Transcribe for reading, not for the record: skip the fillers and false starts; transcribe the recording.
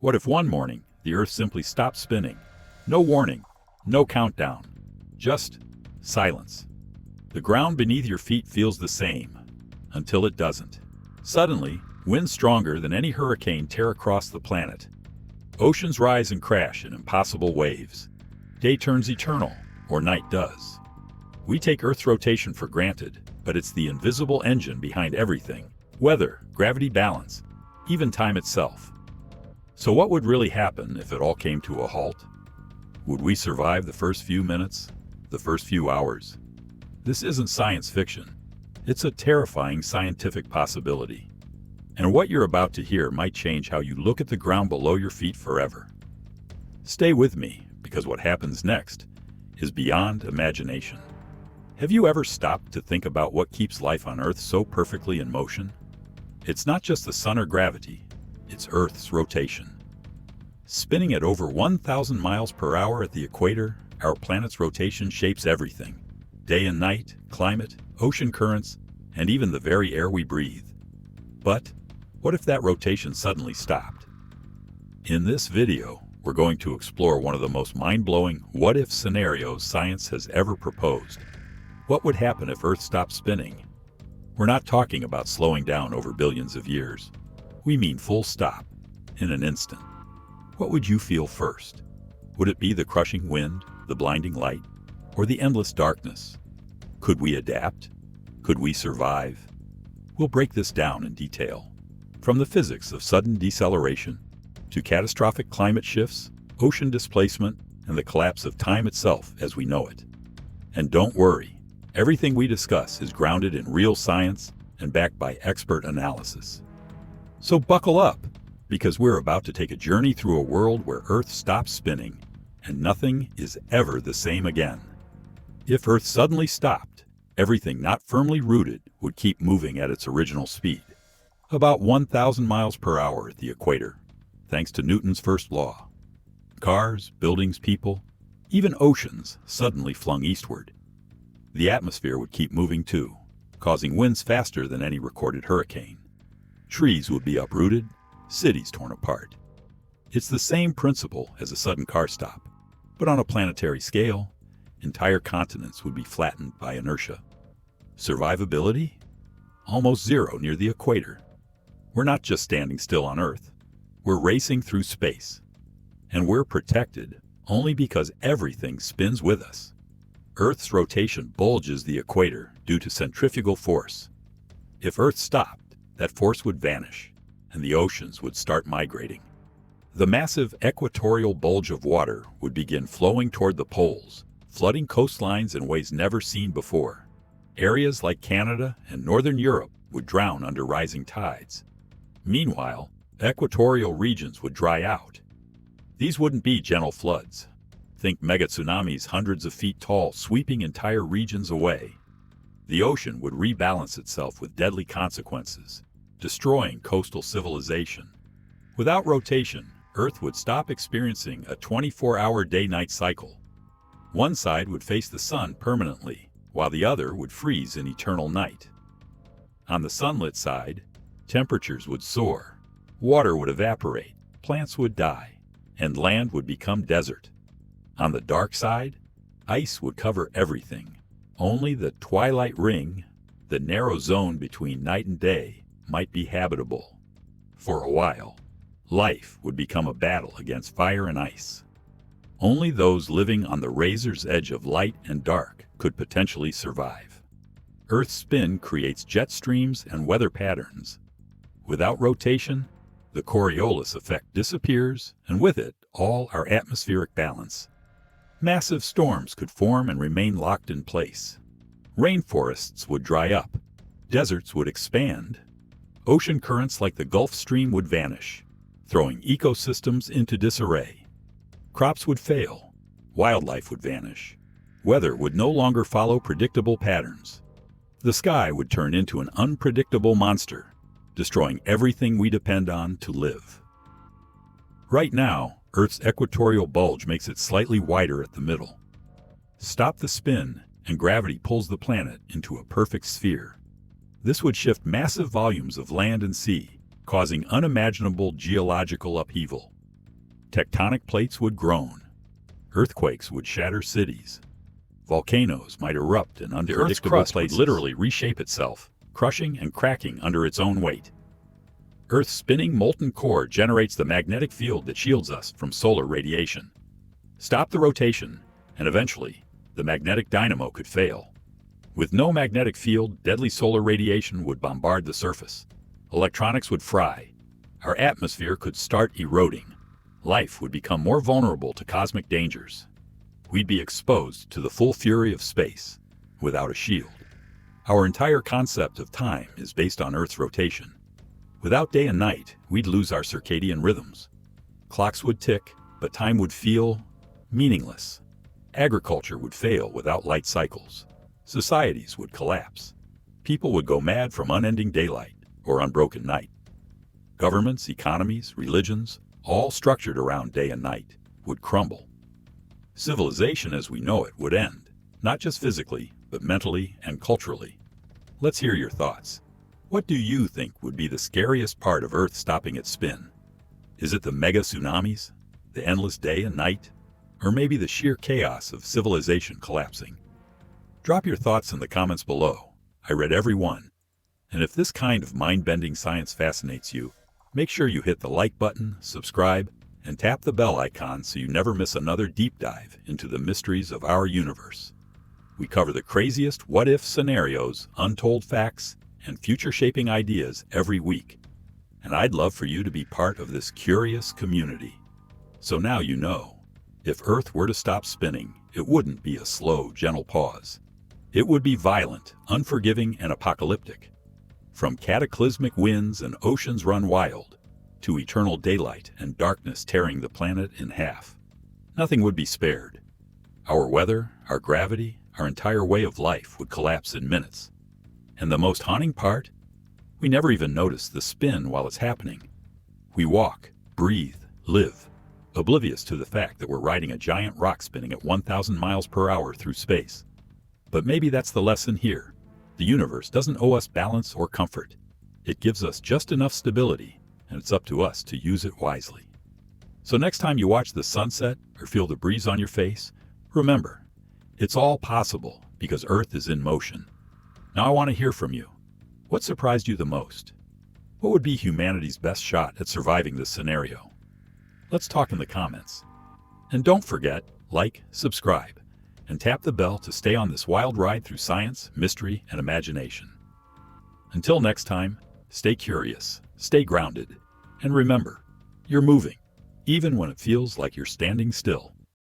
What if one morning the Earth simply stopped spinning? No warning, no countdown, just silence. The ground beneath your feet feels the same, until it doesn't. Suddenly, winds stronger than any hurricane tear across the planet. Oceans rise and crash in impossible waves. Day turns eternal, or night does. We take Earth's rotation for granted, but it's the invisible engine behind everything: weather, gravity balance, even time itself. So what would really happen if it all came to a halt? Would we survive the first few minutes? The first few hours? This isn't science fiction. It's a terrifying scientific possibility. And what you're about to hear might change how you look at the ground below your feet forever. Stay with me, because what happens next is beyond imagination. Have you ever stopped to think about what keeps life on Earth so perfectly in motion? It's not just the sun or gravity, it's Earth's rotation. Spinning at over 1,000 miles per hour at the equator, our planet's rotation shapes everything: day and night, climate, ocean currents, and even the very air we breathe. But what if that rotation suddenly stopped? In this video, we're going to explore one of the most mind-blowing what-if scenarios science has ever proposed. What would happen if Earth stopped spinning? We're not talking about slowing down over billions of years. We mean full stop, in an instant. What would you feel first? Would it be the crushing wind, the blinding light, or the endless darkness? Could we adapt? Could we survive? We'll break this down in detail. From the physics of sudden deceleration, to catastrophic climate shifts, ocean displacement, and the collapse of time itself as we know it. And don't worry, everything we discuss is grounded in real science and backed by expert analysis. So buckle up, because we're about to take a journey through a world where Earth stops spinning and nothing is ever the same again. If Earth suddenly stopped, everything not firmly rooted would keep moving at its original speed, about 1,000 miles per hour at the equator, thanks to Newton's first law. Cars, buildings, people, even oceans suddenly flung eastward. The atmosphere would keep moving too, causing winds faster than any recorded hurricane. Trees would be uprooted, cities torn apart. It's the same principle as a sudden car stop, but on a planetary scale, entire continents would be flattened by inertia. Survivability? Almost zero near the equator. We're not just standing still on Earth, we're racing through space. And we're protected only because everything spins with us. Earth's rotation bulges the equator due to centrifugal force. If Earth stopped, that force would vanish, and the oceans would start migrating. The massive equatorial bulge of water would begin flowing toward the poles, flooding coastlines in ways never seen before. Areas like Canada and northern Europe would drown under rising tides. Meanwhile, equatorial regions would dry out. These wouldn't be gentle floods. Think mega tsunamis hundreds of feet tall sweeping entire regions away. The ocean would rebalance itself with deadly consequences, destroying coastal civilization. Without rotation, Earth would stop experiencing a 24-hour day-night cycle. One side would face the sun permanently, while the other would freeze in eternal night. On the sunlit side, temperatures would soar, water would evaporate, plants would die, and land would become desert. On the dark side, ice would cover everything. Only the twilight ring, the narrow zone between night and day, might be habitable. For a while, life would become a battle against fire and ice. Only those living on the razor's edge of light and dark could potentially survive. Earth's spin creates jet streams and weather patterns. Without rotation, the Coriolis effect disappears, and with it, all our atmospheric balance. Massive storms could form and remain locked in place. Rainforests would dry up. Deserts would expand. Ocean currents like the Gulf Stream would vanish, throwing ecosystems into disarray. Crops would fail. Wildlife would vanish. Weather would no longer follow predictable patterns. The sky would turn into an unpredictable monster, destroying everything we depend on to live. Right now, Earth's equatorial bulge makes it slightly wider at the middle. Stop the spin, and gravity pulls the planet into a perfect sphere. This would shift massive volumes of land and sea, causing unimaginable geological upheaval. Tectonic plates would groan. Earthquakes would shatter cities. Volcanoes might erupt in unpredictable places. The Earth's crust would literally reshape itself, crushing and cracking under its own weight. Earth's spinning molten core generates the magnetic field that shields us from solar radiation. Stop the rotation, and eventually, the magnetic dynamo could fail. With no magnetic field, deadly solar radiation would bombard the surface. Electronics would fry. Our atmosphere could start eroding. Life would become more vulnerable to cosmic dangers. We'd be exposed to the full fury of space, without a shield. Our entire concept of time is based on Earth's rotation. Without day and night, we'd lose our circadian rhythms. Clocks would tick, but time would feel meaningless. Agriculture would fail without light cycles. Societies would collapse. People would go mad from unending daylight or unbroken night. Governments, economies, religions, all structured around day and night, would crumble. Civilization as we know it would end, not just physically, but mentally and culturally. Let's hear your thoughts. What do you think would be the scariest part of Earth stopping its spin? Is it the mega tsunamis, the endless day and night, or maybe the sheer chaos of civilization collapsing? Drop your thoughts in the comments below. I read every one. And if this kind of mind-bending science fascinates you, make sure you hit the like button, subscribe, and tap the bell icon so you never miss another deep dive into the mysteries of our universe. We cover the craziest what-if scenarios, untold facts, and future-shaping ideas every week. And I'd love for you to be part of this curious community. So now you know, if Earth were to stop spinning, it wouldn't be a slow, gentle pause. It would be violent, unforgiving, and apocalyptic. From cataclysmic winds and oceans run wild, to eternal daylight and darkness tearing the planet in half, nothing would be spared. Our weather, our gravity, our entire way of life would collapse in minutes. And the most haunting part? We never even notice the spin while it's happening. We walk, breathe, live, oblivious to the fact that we're riding a giant rock spinning at 1,000 miles per hour through space. But maybe that's the lesson here. The universe doesn't owe us balance or comfort. It gives us just enough stability, and it's up to us to use it wisely. So next time you watch the sunset or feel the breeze on your face, remember, it's all possible because Earth is in motion. Now I want to hear from you. What surprised you the most? What would be humanity's best shot at surviving this scenario? Let's talk in the comments. And don't forget, like, subscribe, and tap the bell to stay on this wild ride through science, mystery, and imagination. Until next time, stay curious, stay grounded, and remember, you're moving, even when it feels like you're standing still.